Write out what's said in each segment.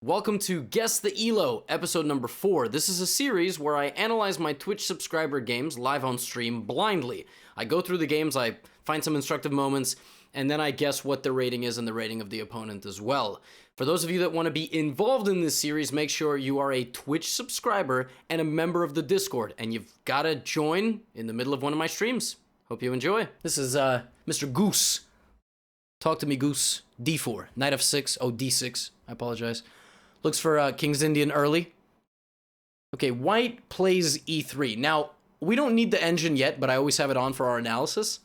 Welcome to Guess the ELO, episode number 4. This is a series where I analyze my Twitch subscriber games live on stream blindly. I go through the games, I find some instructive moments, and then I guess what the rating is and the rating of the opponent as well. For those of you that want to be involved in this series, make sure you are a Twitch subscriber and a member of the Discord, and you've got to join in the middle of one of my streams. Hope you enjoy. This is Mr. Goose. Talk to me, Goose. D4, knight f6, oh, d6, I apologize. Looks for King's Indian early. Okay, white plays e3. Now, we don't need the engine yet, but I always have it on for our analysis.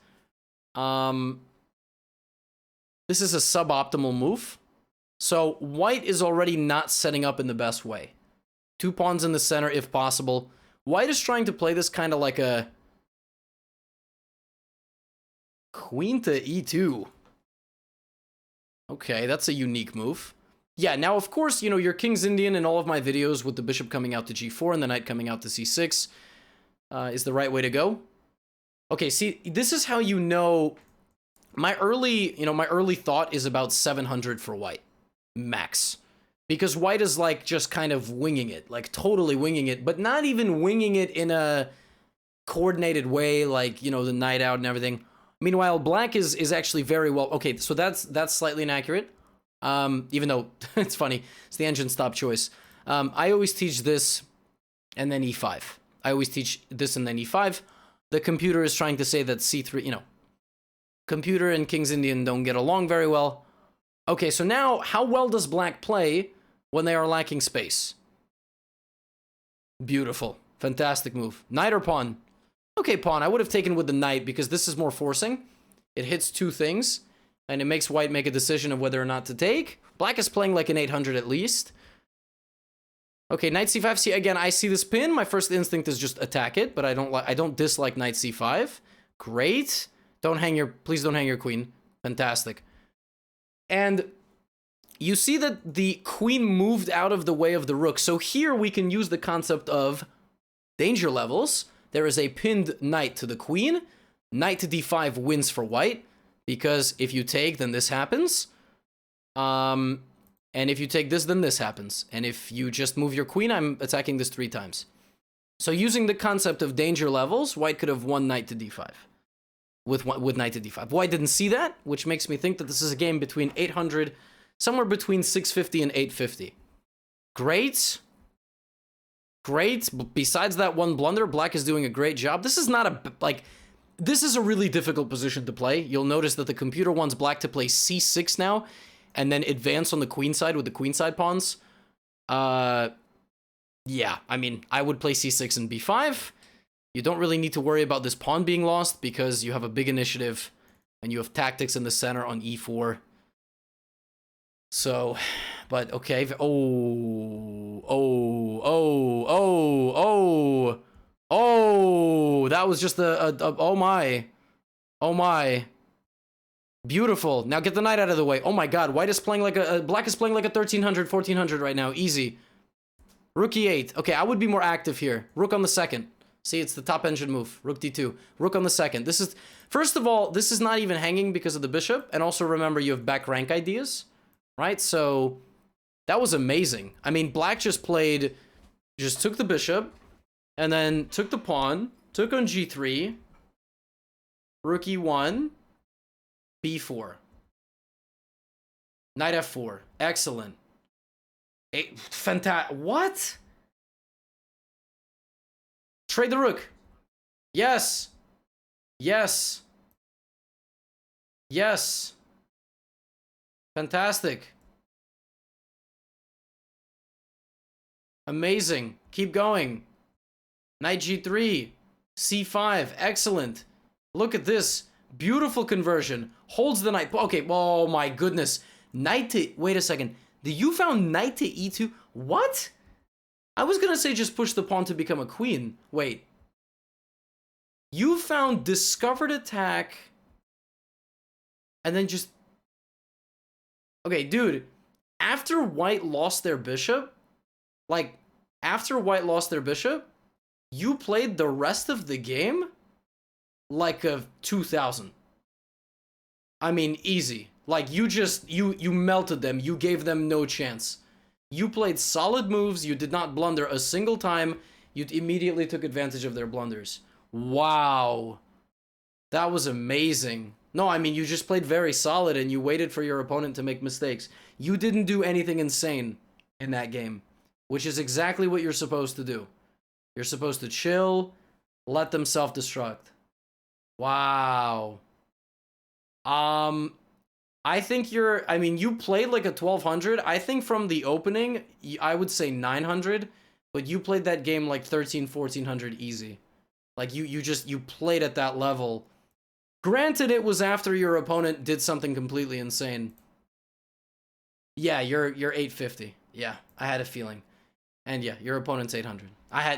This is a suboptimal move. So white is already not setting up in the best way. 2 pawns in the center if possible. White is trying to play this kind of like a queen to e2. Okay, that's a unique move. Yeah, now, of course, you know, your King's Indian in all of my videos with the bishop coming out to g4 and the knight coming out to c6 is the right way to go. Okay, see, this is how you know my early thought is about 700 for white, max. Because white is, like, just kind of winging it, like, totally winging it, but not even winging it in a coordinated way, like, you know, the knight out and everything. Meanwhile, black is actually very well... Okay, so that's slightly inaccurate. Even though it's funny, it's the engine stop choice. I always teach this and then e5. I always teach this and then e5. The computer is trying to say that c3, you know, computer and King's Indian don't get along very well. Okay, so now how well does black play when they are lacking space? Beautiful. Fantastic move. Knight or pawn? Okay, pawn. I would have taken with the knight because this is more forcing. It hits 2 things. And it makes white make a decision of whether or not to take. Black is playing like an 800 at least. Okay, knight c5. See, again, I see this pin. My first instinct is just attack it, but I don't dislike knight c5. Great. Please don't hang your queen. Fantastic. And you see that the queen moved out of the way of the rook. So here we can use the concept of danger levels. There is a pinned knight to the queen. Knight to d5 wins for white. Because if you take, then this happens. And if you take this, then this happens. And if you just move your queen, I'm attacking this 3 times. So using the concept of danger levels, white could have won knight to d5. With knight to d5. White didn't see that, which makes me think that this is a game between 800, somewhere between 650 and 850. Great. Great. But besides that one blunder, black is doing a great job. This is not a, like... This is a really difficult position to play. You'll notice that the computer wants black to play c6 now, and then advance on the queen side with the queen side pawns. Yeah, I mean, I would play c6 and b5. You don't really need to worry about this pawn being lost, because you have a big initiative, and you have tactics in the center on e4. So, but okay. Oh, that was just oh my. Oh my. Beautiful. Now get the knight out of the way. Oh my god, white is playing like black is playing like a 1300, 1400 right now. Easy. Rook e8. Okay, I would be more active here. Rook on the second. See, it's the top engine move. Rook d2. Rook on the second. This is, first of all, this is not even hanging because of the bishop. And also remember, you have back rank ideas, right? So that was amazing. I mean, black just took the bishop, and then took the pawn, took on g3, rook e1, b4. Knight f4. Excellent. Fantastic. What? Trade the rook. Yes. Yes. Yes. Fantastic. Amazing. Keep going. Knight g3, c5, excellent. Look at this, beautiful conversion. Holds the knight, okay, oh my goodness. Knight to, wait a second. You found knight to e2, what? I was gonna say just push the pawn to become a queen. Wait. You found discovered attack, and then just... Okay, dude, after white lost their bishop, you played the rest of the game like a 2000. I mean, easy. Like, you melted them. You gave them no chance. You played solid moves. You did not blunder a single time. You immediately took advantage of their blunders. Wow. That was amazing. No, I mean, you just played very solid and you waited for your opponent to make mistakes. You didn't do anything insane in that game, which is exactly what you're supposed to do. You're supposed to chill, let them self-destruct. Wow. I think I mean, you played like a 1200. I think from the opening, I would say 900, but you played that game like 13, 1400 easy. Like you played at that level. Granted, it was after your opponent did something completely insane. Yeah, you're 850. Yeah, I had a feeling. And yeah, your opponent's 800.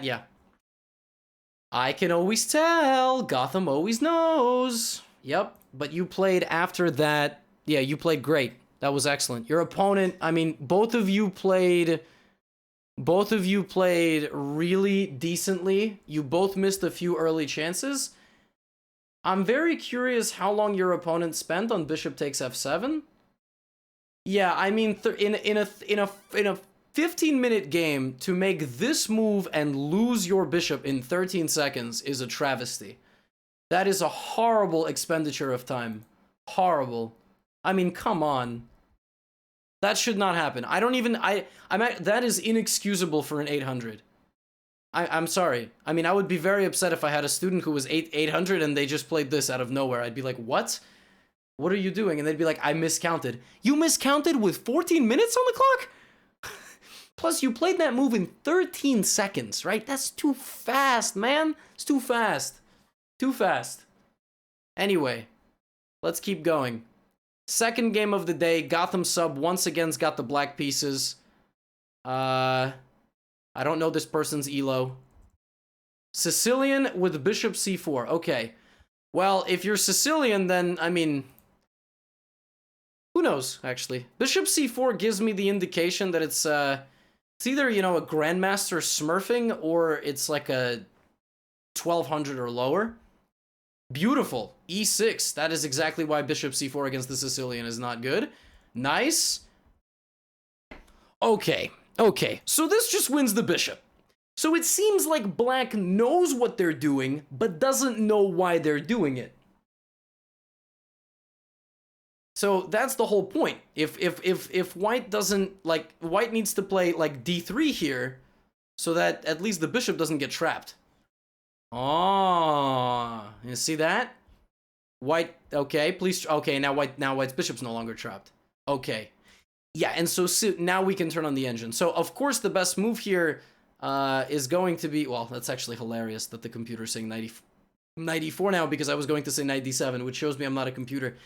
Yeah. I can always tell. Gotham always knows. Yep, but you played after that. Yeah, you played great. That was excellent. Your opponent, I mean, both of you played really decently. You both missed a few early chances. I'm very curious how long your opponent spent on bishop takes f7. Yeah, I mean, in a 15-minute game to make this move and lose your bishop in 13 seconds is a travesty. That is a horrible expenditure of time. Horrible. I mean, come on. That should not happen. That is inexcusable for an 800. I'm sorry. I mean, I would be very upset if I had a student who was 800 and they just played this out of nowhere. I'd be like, what? What are you doing? And they'd be like, I miscounted. You miscounted with 14 minutes on the clock? Plus, you played that move in 13 seconds, right? That's too fast, man. It's too fast. Too fast. Anyway, let's keep going. Second game of the day, Gotham sub once again's got the black pieces. I don't know this person's ELO. Sicilian with bishop c4. Okay. Well, if you're Sicilian, then, I mean, who knows, actually. Bishop c4 gives me the indication that it's either, you know, a grandmaster smurfing or it's like a 1200 or lower. Beautiful. e6. That is exactly why bishop c4 against the Sicilian is not good. Nice. Okay. Okay. So this just wins the bishop. So it seems like black knows what they're doing, but doesn't know why they're doing it. So that's the whole point. If white doesn't, like, white needs to play like d3 here so that at least the bishop doesn't get trapped. Oh, you see that? White, okay, please, okay, now white's bishop's no longer trapped. Okay. Yeah, and so now we can turn on the engine. So, of course, the best move here is going to be, well, that's actually hilarious that the computer's saying 94 now because I was going to say knight d7, which shows me I'm not a computer.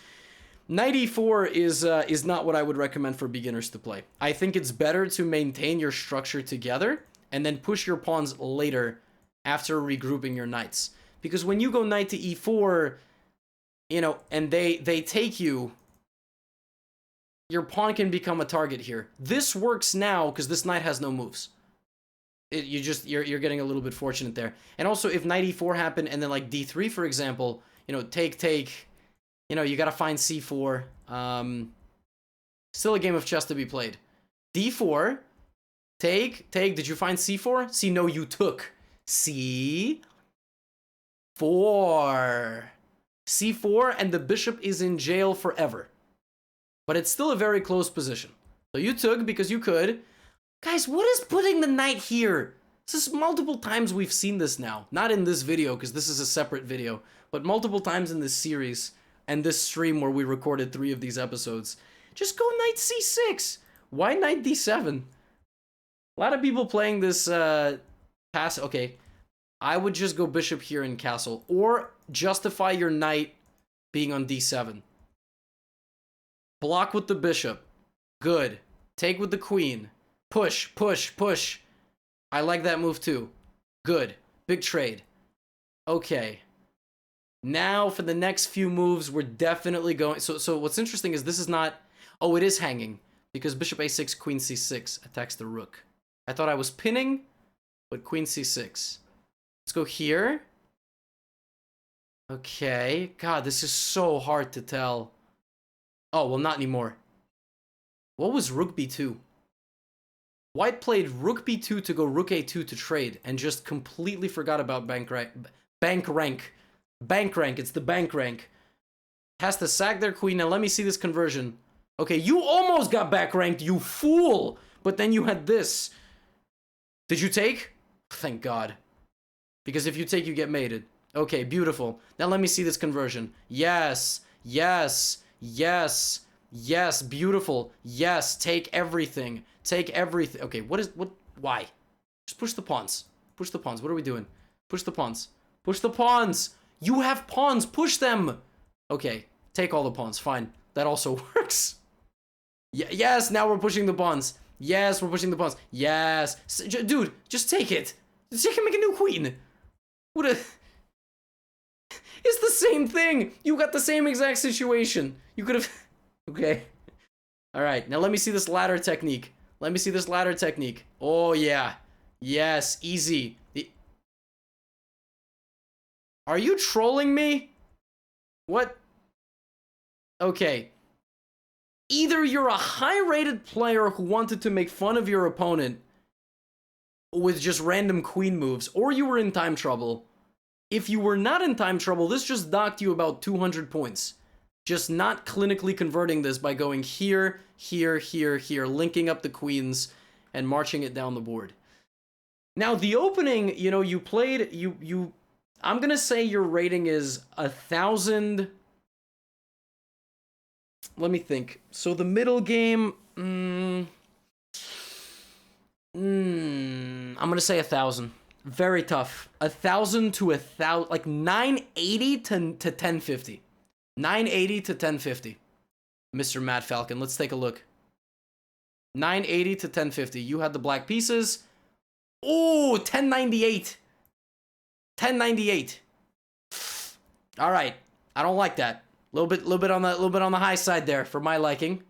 Knight e4 is not what I would recommend for beginners to play. I think it's better to maintain your structure together and then push your pawns later after regrouping your knights. Because when you go knight to e4, you know, and they take you, your pawn can become a target here. This works now because this knight has no moves. You're getting a little bit fortunate there. And also, if knight e4 happened and then like d3, for example, you know, take, you know, you gotta find c4. Still a game of chess to be played. d4, take, did you find c4? C, no, you took. c4. c4, and the bishop is in jail forever. But it's still a very close position. So you took because you could. Guys, what is putting the knight here? This is multiple times we've seen this now. Not in this video, because this is a separate video, but multiple times in this series and this stream where we recorded 3 of these episodes. Just go knight c6. Why knight d7? A lot of people playing this pass. Okay, I would just go bishop here in castle, or justify your knight being on d7. Block with the bishop. Good. Take with the queen. Push, push, push. I like that move too. Good. Big trade. Okay. Now for the next few moves, we're definitely going... So what's interesting is this is not... Oh, it is hanging. Because bishop a6, queen c6 attacks the rook. I thought I was pinning, but queen c6. Let's go here. Okay. God, this is so hard to tell. Oh, well, not anymore. What was rook b2? White played rook b2 to go rook a2 to trade and just completely forgot about bank rank. Bank rank. Bank rank. It's the bank rank. Has to sack their queen. Now let me see this conversion. Okay, you almost got back ranked, you fool! But then you had this. Did you take? Thank God. Because if you take, you get mated. Okay, beautiful. Now let me see this conversion. Yes, yes, yes, yes, beautiful. Yes, take everything. Take everything. Okay, why? Just push the pawns. Push the pawns. What are we doing? Push the pawns. Push the pawns! You have pawns, push them! Okay, take all the pawns, fine. That also works. Yes, now we're pushing the pawns. Yes, we're pushing the pawns. Yes. Dude, just take it. Just take and make a new queen. What a... It's the same thing. You got the same exact situation. You could have... Okay. Alright, now let me see this ladder technique. Let me see this ladder technique. Oh, yeah. Yes, easy. Are you trolling me? What? Okay. Either you're a high-rated player who wanted to make fun of your opponent with just random queen moves, or you were in time trouble. If you were not in time trouble, this just docked you about 200 points. Just not clinically converting this by going here, here, here, here, linking up the queens, and marching it down the board. Now, the opening, you know, you played, I'm gonna say your rating is 1,000... Let me think. So the middle game, I'm gonna say 1,000. Very tough. 1,000 to 1,000, like 980 to 1050. 980 to 1050. Mr. Mad Falcon, let's take a look. 980 to 1050. You had the black pieces. Oh, 1098. 1098. All right. I don't like that. Little bit on the high side there for my liking.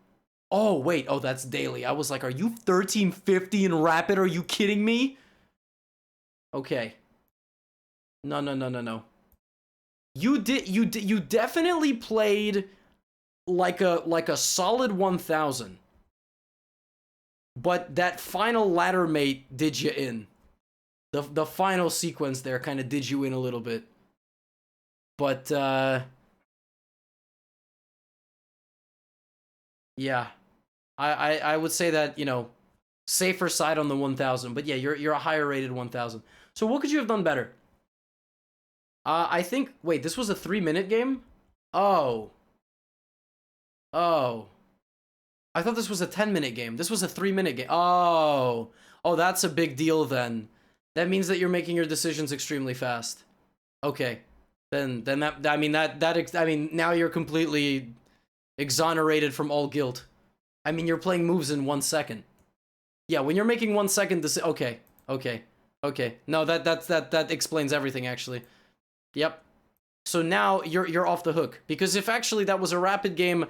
Oh, wait. Oh, that's daily. I was like, are you 1350 in rapid? Are you kidding me? Okay. No. You definitely played like a solid 1,000. But that final ladder mate did you in. The final sequence there kind of did you in a little bit. But yeah, I would say that, you know, safer side on the 1,000. But yeah, you're a higher rated 1,000. So what could you have done better? I think, wait, this was a 3-minute game? Oh. I thought this was a 10-minute game. This was a 3-minute game. Oh, that's a big deal then. That means that you're making your decisions extremely fast. Okay. Then that, I mean, I mean, now you're completely exonerated from all guilt. I mean, you're playing moves in 1 second. Yeah, when you're making 1 second, okay. No, that explains everything, actually. Yep. So now you're off the hook, because if actually that was a rapid game,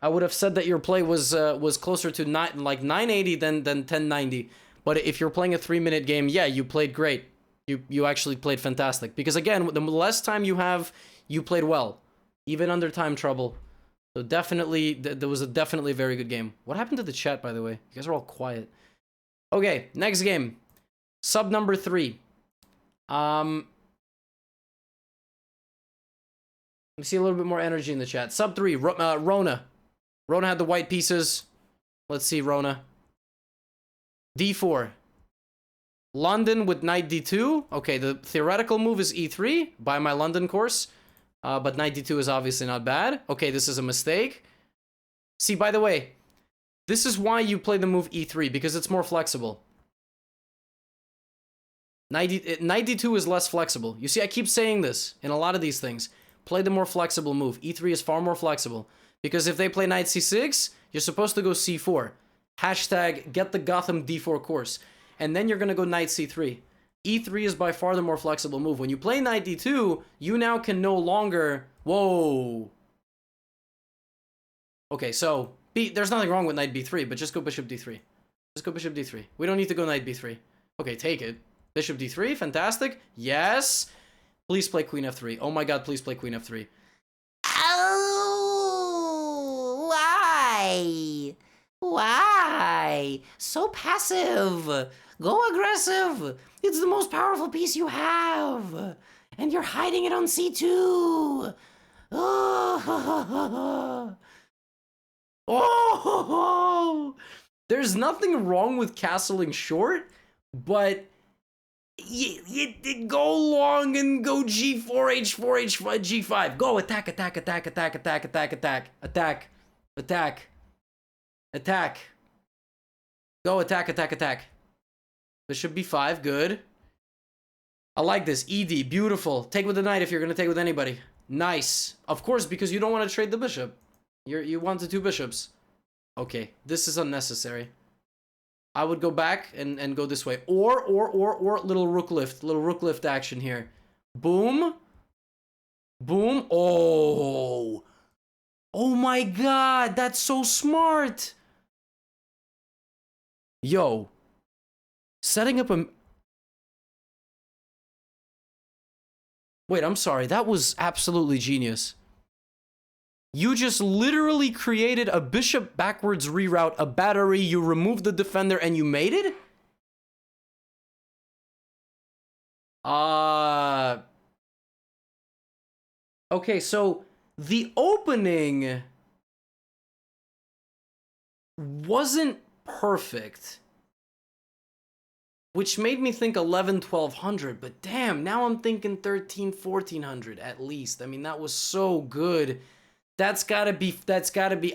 I would have said that your play was closer to like 980 than 1090. But if you're playing a 3-minute game, yeah, you played great. You actually played fantastic, because again, the less time you have, you played well, even under time trouble. So definitely, there was definitely a very good game. What happened to the chat, by the way? You guys are all quiet. Okay, next game. Sub number 3. Let me see a little bit more energy in the chat. Sub 3, Rona. Rona had the white pieces. Let's see, Rona. D4. London with knight D2. Okay, the theoretical move is E3 by my London course. But knight D2 is obviously not bad. Okay, this is a mistake. See, by the way, this is why you play the move E3, because it's more flexible. Knight D2 is less flexible. You see, I keep saying this in a lot of these things. Play the more flexible move. E3 is far more flexible. Because if they play knight C6, you're supposed to go C4. Hashtag get the Gotham D4 course. And then you're going to go knight C3. E3 is by far the more flexible move. When you play knight D2, you now can no longer... Whoa. Okay, so there's nothing wrong with knight B3, but just go bishop D3. Just go bishop D3. We don't need to go knight B3. Okay, take it. Bishop D3, fantastic. Yes. Please play queen F3. Oh my god, please play queen F3. Oh, why? Why? So passive. Go aggressive. It's the most powerful piece you have. And you're hiding it on c2. Oh. Oh. There's nothing wrong with castling short, but you go long and go g4, h4, h5, g5. Go attack, attack, attack, attack, attack, attack, attack, attack, attack, attack. Go attack, attack, attack. Bishop b5, good. I like this. ED, beautiful. Take with the knight if you're gonna take with anybody. Nice. Of course, because you don't want to trade the bishop. You want the 2 bishops. Okay, this is unnecessary. I would go back and go this way. Or, little rook lift action here. Boom. Boom. Oh. Oh my god, that's so smart. Yo. Setting up a... Wait, I'm sorry. That was absolutely genius. You just literally created a bishop backwards reroute, a battery, you removed the defender, and you made it? Okay, so the opening wasn't perfect, which made me think 1200, but damn, now I'm thinking 1400 at least. I mean, that was so good. That's gotta be,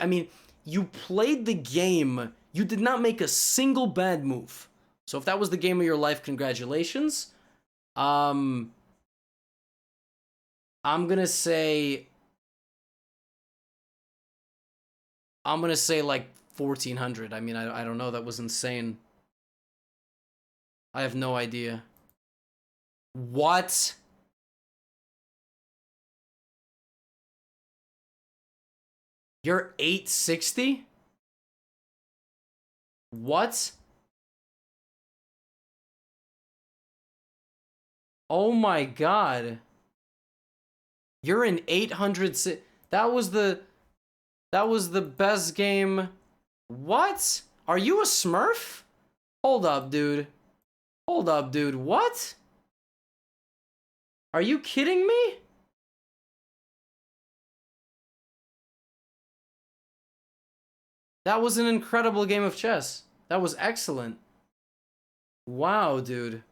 I mean, you played the game. You did not make a single bad move. So if that was the game of your life, congratulations. I'm gonna say like 1400. I mean, I don't know. That was insane. I have no idea. What? You're 860? What? Oh my god. You're in 800. That was the best game. What? Are you a Smurf? Hold up, dude. Hold up, dude. What? Are you kidding me? That was an incredible game of chess. That was excellent. Wow, dude.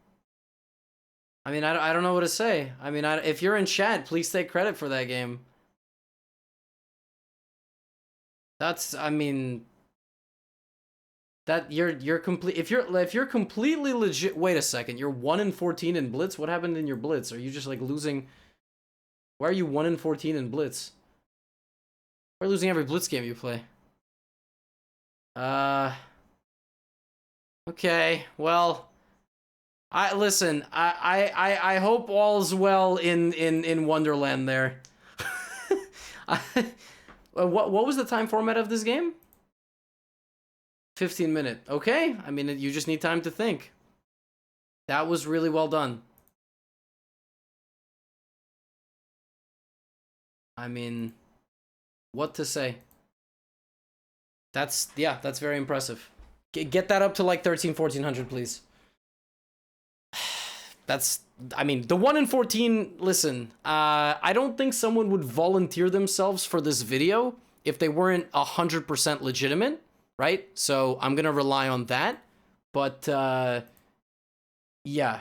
I mean, I don't know what to say. I mean, if you're in chat, please take credit for that game. That's, I mean, that you're complete. If you're completely legit. Wait a second. You're 1 in 14 in Blitz. What happened in your Blitz? Are you just like losing? Why are you 1 in 14 in Blitz? Why are you losing every Blitz game you play? Okay, well, I hope all's well in Wonderland there. What was the time format of this game? 15-minute. Okay, I mean, you just need time to think. That was really well done. I mean, what to say? That's very impressive. Get that up to like 1400, please. That's, I mean, the 1 in 14, listen, I don't think someone would volunteer themselves for this video if they weren't 100% legitimate, right? So I'm gonna rely on that, but yeah.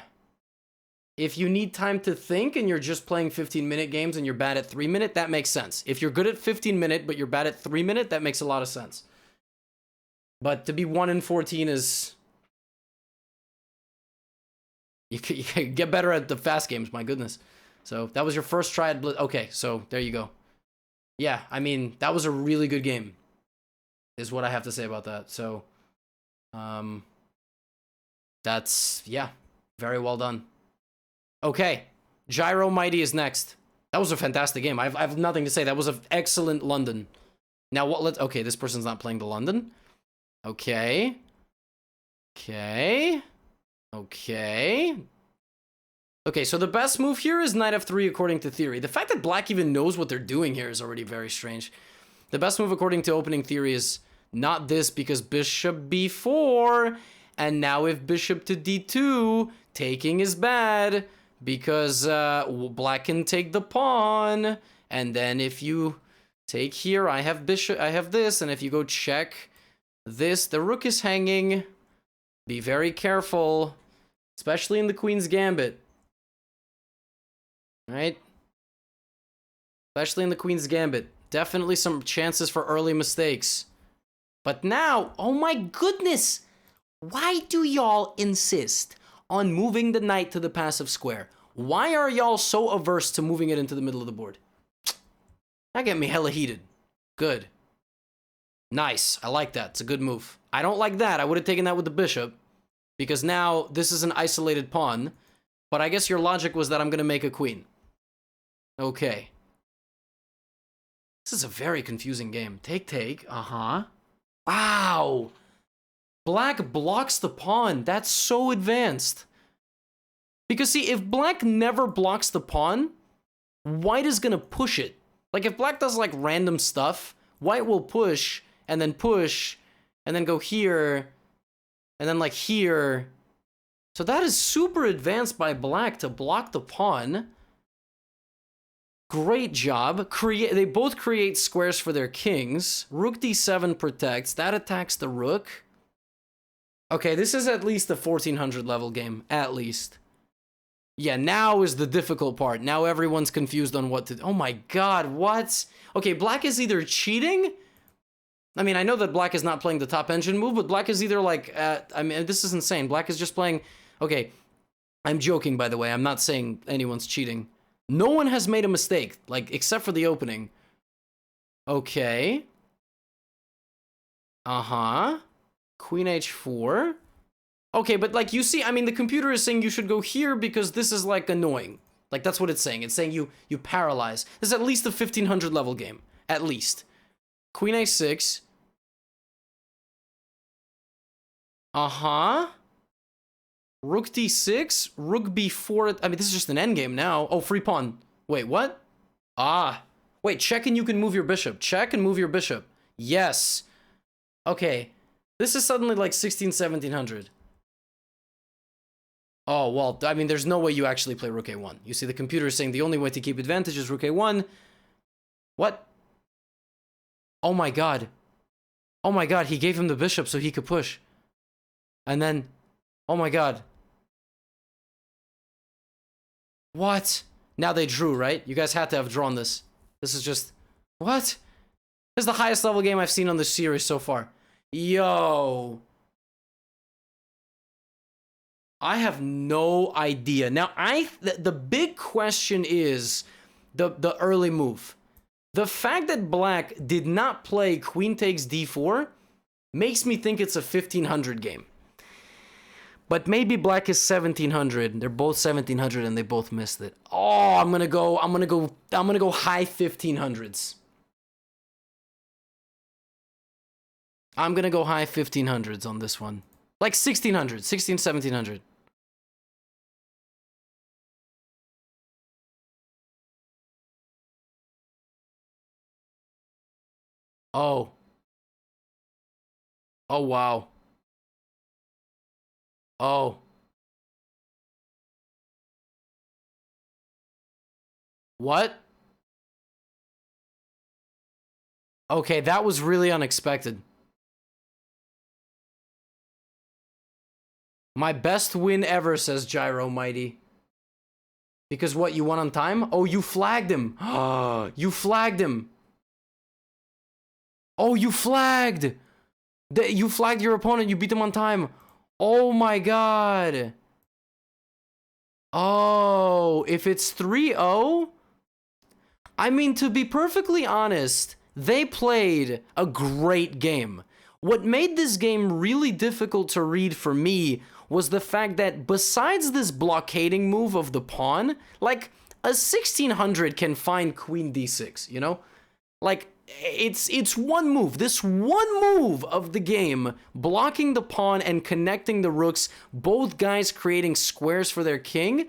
If you need time to think and you're just playing 15-minute games and you're bad at 3-minute, that makes sense. If you're good at 15-minute but you're bad at 3-minute, that makes a lot of sense. But to be 1 in 14 is... You can get better at the fast games, my goodness. So that was your first try at Blitz. Okay, so there you go. Yeah, I mean, that was a really good game, is what I have to say about that. So, that's, yeah, very well done. Okay, Gyro Mighty is next. That was a fantastic game. I have nothing to say. That was an excellent London. Now, okay, this person's not playing the London. Okay. Okay. Okay. Okay, so the best move here is knight f3 according to theory. The fact that black even knows what they're doing here is already very strange. The best move according to opening theory is Not this, because bishop b4. And now if bishop to d2, taking is bad. Because black can take the pawn. And then if you take here, I have bishop, I have this. And if you go check this, the rook is hanging. Be very careful. Especially in the queen's gambit. Right? Especially in the queen's gambit. Definitely some chances for early mistakes. But now, oh my goodness! Why do y'all insist on moving the knight to the passive square? Why are y'all so averse to moving it into the middle of the board? That get me hella heated. Good. Nice. I like that. It's a good move. I don't like that. I would have taken that with the bishop. Because now this is an isolated pawn. But I guess your logic was that I'm going to make a queen. Okay. This is a very confusing game. Take, take. Uh-huh. Wow. Black blocks the pawn. That's so advanced. Because see, if black never blocks the pawn, white is going to push it. Like if black does like random stuff, white will push, and then go here, and then like here. So that is super advanced by black to block the pawn. Great job. They both create squares for their kings. Rook d7 protects. That attacks the rook. Okay, this is at least a 1400 level game. At least. Yeah, now is the difficult part. Now everyone's confused on what to do. Oh my god, what? Okay, black is either cheating. I mean, I know that black is not playing the top engine move, but black is either like... I mean, this is insane. Black is just playing... Okay, I'm joking, by the way. I'm not saying anyone's cheating. No one has made a mistake, like, except for the opening. Okay. Uh-huh. Queen h4. Okay, but, like, you see, I mean, the computer is saying you should go here because this is, like, annoying. Like, that's what it's saying. It's saying you paralyze. This is at least a 1500 level game. At least. Queen a6. Uh-huh. Rook d6, rook b4. I mean, this is just an endgame now. Oh, free pawn. Wait, what? Ah. Wait, check and you can move your bishop. Check and move your bishop. Yes. Okay. This is suddenly like 1700. Oh, well, I mean, there's no way you actually play rook a1. You see, the computer is saying the only way to keep advantage is rook a1. What? Oh my god. Oh my god, he gave him the bishop so he could push. And then... Oh my god. What? Now they drew, right? You guys had to have drawn this. This is just... What? This is the highest level game I've seen on this series so far. Yo. I have no idea. Now, the big question is the early move. The fact that black did not play queen takes d4 makes me think it's a 1500 game. But maybe black is 1700. They're both 1700 and they both missed it. Oh, I'm gonna go high 1500s. I'm gonna go high 1500s on this one. Like 1600, 1700. Oh. Oh, wow. Oh. What? Okay, that was really unexpected. My best win ever, says Gyro Mighty. Because what, you won on time? Oh, you flagged him. You flagged him. Oh, you flagged. You flagged your opponent. You beat him on time. Oh my god. Oh, if it's 3-0? I mean, to be perfectly honest, they played a great game. What made this game really difficult to read for me was the fact that besides this blockading move of the pawn, like, a 1600 can find queen d6, you know? Like, it's one move. This one move of the game, blocking the pawn and connecting the rooks, both guys creating squares for their king.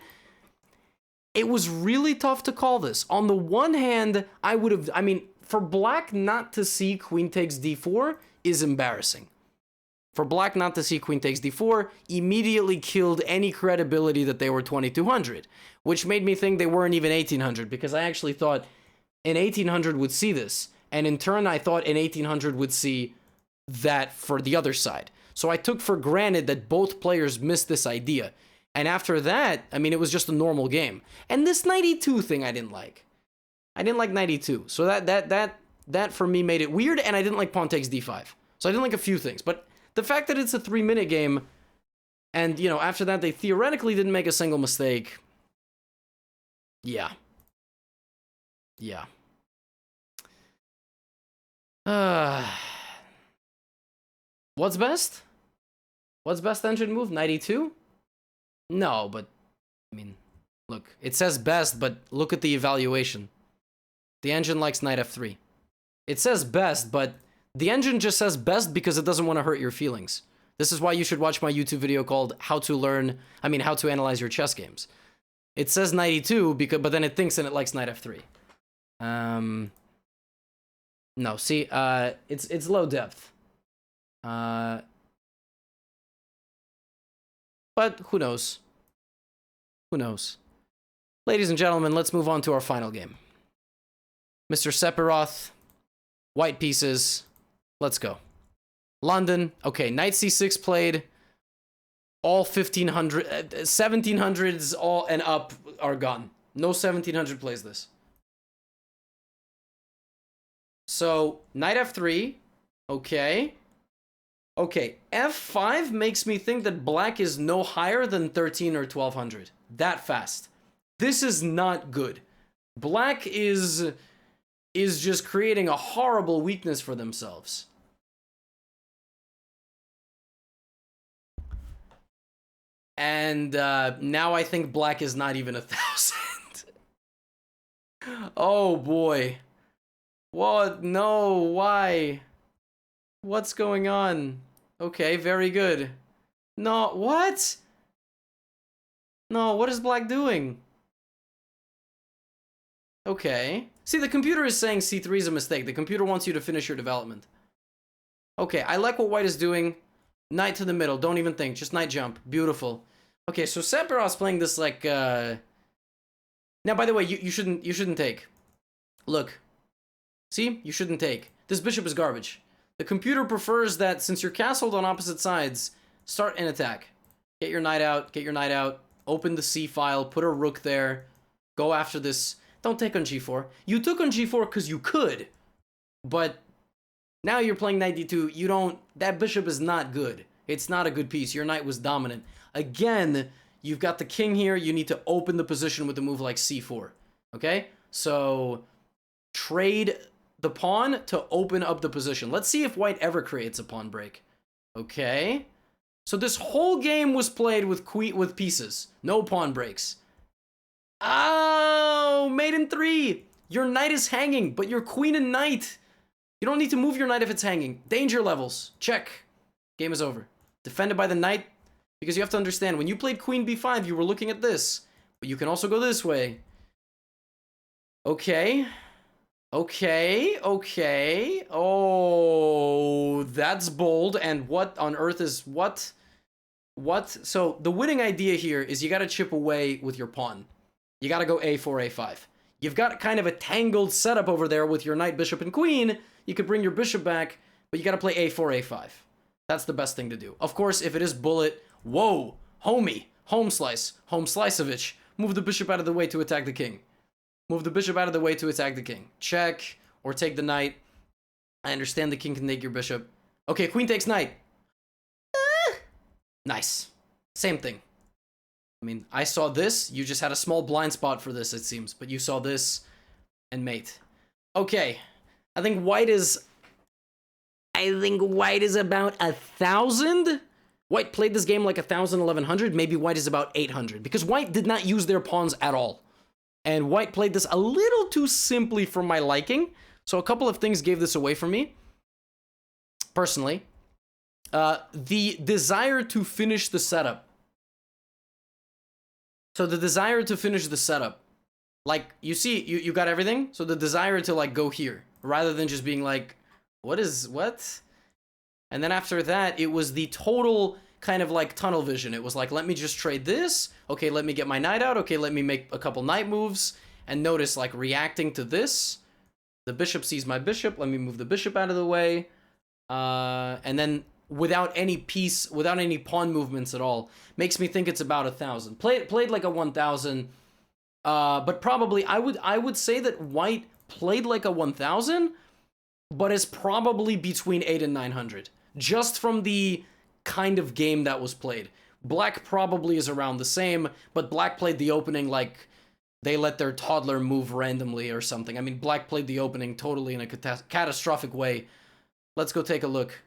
It was really tough to call this. On the one hand, I mean, for black not to see queen takes d4, is embarrassing. For black not to see queen takes d4 immediately killed any credibility that they were 2200, which made me think they weren't even 1800, because I actually thought an 1800 would see this, and in turn I thought an 1800 would see that for the other side. So I took for granted that both players missed this idea, and after that, I mean, it was just a normal game. And this 92 thing I didn't like. I didn't like 92, so that for me made it weird, and I didn't like pawn takes d5. So I didn't like a few things, but the fact that it's a 3-minute game, and, you know, after that they theoretically didn't make a single mistake. Yeah. Yeah. What's best? What's best engine move? 92? No, but, I mean, look, it says best, but look at the evaluation. The engine likes knight f3. It says best, but the engine just says best because it doesn't want to hurt your feelings. This is why you should watch my YouTube video called How to Analyze Your Chess Games. It says 92, but then it thinks and it likes knight f3. No, see, it's low depth. But who knows? Who knows? Ladies and gentlemen, let's move on to our final game. Mr. Sephiroth, white pieces. Let's go. London. Okay, knight c6 played. All 1500, 1700s all and up are gone. No 1700 plays this. So, knight f3. Okay. Okay, f5 makes me think that black is no higher than 13 or 1200. That fast. This is not good. Black is just creating a horrible weakness for themselves. And now I think black is not even 1000. Oh boy. What? No, why? What's going on? Okay, very good. No, what? No, what is black doing? Okay. See, the computer is saying c3 is a mistake. The computer wants you to finish your development. Okay, I like what white is doing. Knight to the middle. Don't even think. Just knight jump. Beautiful. Okay, so Sephiroth's playing this like... Now, by the way, you shouldn't take. Look. See? You shouldn't take. This bishop is garbage. The computer prefers that since you're castled on opposite sides, start an attack. Get your knight out. Get your knight out. Open the c file. Put a rook there. Go after this... Don't take on g4. You took on g4 because you could. But now you're playing knight d2. You don't... That bishop is not good. It's not a good piece. Your knight was dominant. Again, you've got the king here. You need to open the position with a move like c4. Okay? So, trade the pawn to open up the position. Let's see if white ever creates a pawn break. Okay? So this whole game was played with pieces. No pawn breaks. Oh, mate in 3. Your knight is hanging, but your queen and knight. You don't need to move your knight if it's hanging. Danger levels. Check. Game is over. Defended by the knight. Because you have to understand, when you played queen b5, you were looking at this. But you can also go this way. Okay. Okay. Okay. Oh, that's bold. And what on earth is what? What? So the winning idea here is you got to chip away with your pawn. You got to go a4, a5. You've got kind of a tangled setup over there with your knight, bishop, and queen. You could bring your bishop back, but you got to play a4, a5. That's the best thing to do. Of course, if it is bullet, whoa, homie, home slice, home sliceovich. Move the bishop out of the way to attack the king. Move the bishop out of the way to attack the king. Check, or take the knight. I understand the king can take your bishop. Okay, queen takes knight. Nice. Same thing. I mean, I saw this. You just had a small blind spot for this, it seems. But you saw this and mate. Okay. I think white is about 1,000. White played this game like 1,000, 1,100. Maybe white is about 800. Because white did not use their pawns at all. And white played this a little too simply for my liking. So a couple of things gave this away for me. Personally. The desire to finish the setup. So the desire to finish the setup. Like, you see, you got everything? So the desire to, like, go here. Rather than just being like, what? And then after that, it was the total kind of like tunnel vision. It was like, let me just trade this. Okay, let me get my knight out. Okay, let me make a couple knight moves. And notice, like, reacting to this. The bishop sees my bishop. Let me move the bishop out of the way. And then without any piece, without any pawn movements at all, makes me think it's about 1,000. Played like a 1,000. But probably, I would say that white played like a 1,000, but is probably between 8 and 900. Just from the kind of game that was played. Black probably is around the same, but black played the opening like they let their toddler move randomly or something. I mean, black played the opening totally in a catastrophic way. Let's go take a look.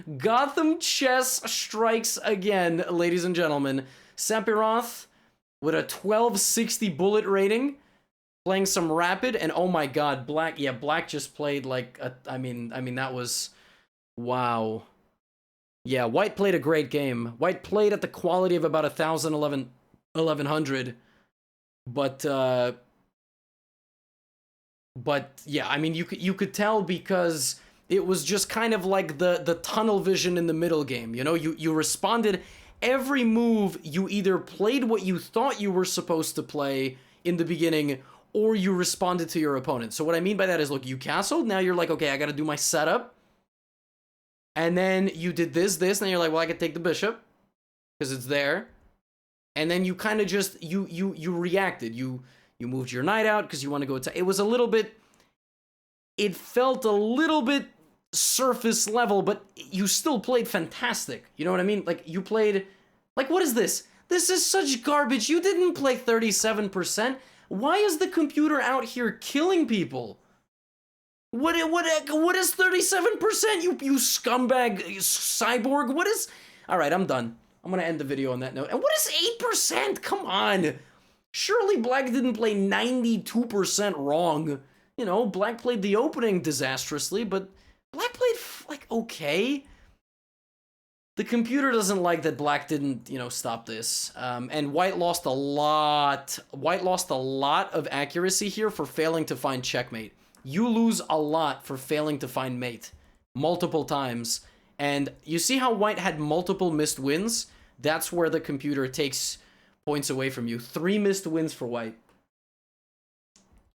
Gothamchess strikes again, ladies and gentlemen. Sephiroth with a 1260 bullet rating, playing some rapid, and oh my god, black, yeah, black just played like, I mean, that was, wow. Yeah, white played a great game. White played at the quality of about 1,000, 1,100, but yeah, I mean, you could tell because it was just kind of like the tunnel vision in the middle game, you know? You responded every move, you either played what you thought you were supposed to play in the beginning, or you responded to your opponent. So what I mean by that is, look, you castled, now you're like, okay, I gotta do my setup. And then you did this, and then you're like, well, I could take the bishop, because it's there. And then you kind of just, you reacted. You moved your knight out, because you want to go attack. It was a little bit, it felt a little bit surface level, but you still played fantastic. You know what I mean? Like, you played, like, what is this? This is such garbage. You didn't play 37%. Why is the computer out here killing people? What is 37%? You scumbag cyborg? What is... Alright, I'm done. I'm gonna end the video on that note. And what is 8%? Come on. Surely black didn't play 92% wrong. You know, black played the opening disastrously, but black played, like, okay. The computer doesn't like that black didn't, you know, stop this. And white lost a lot. White lost a lot of accuracy here for failing to find checkmate. You lose a lot for failing to find mate. Multiple times. And you see how white had multiple missed wins? That's where the computer takes points away from you. 3 missed wins for white.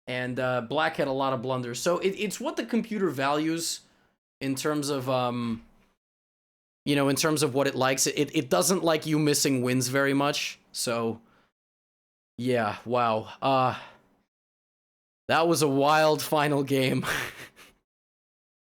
And black had a lot of blunders. So it's what the computer values in terms of, you know, in terms of what it likes. It doesn't like you missing wins very much. So, yeah, wow. That was a wild final game.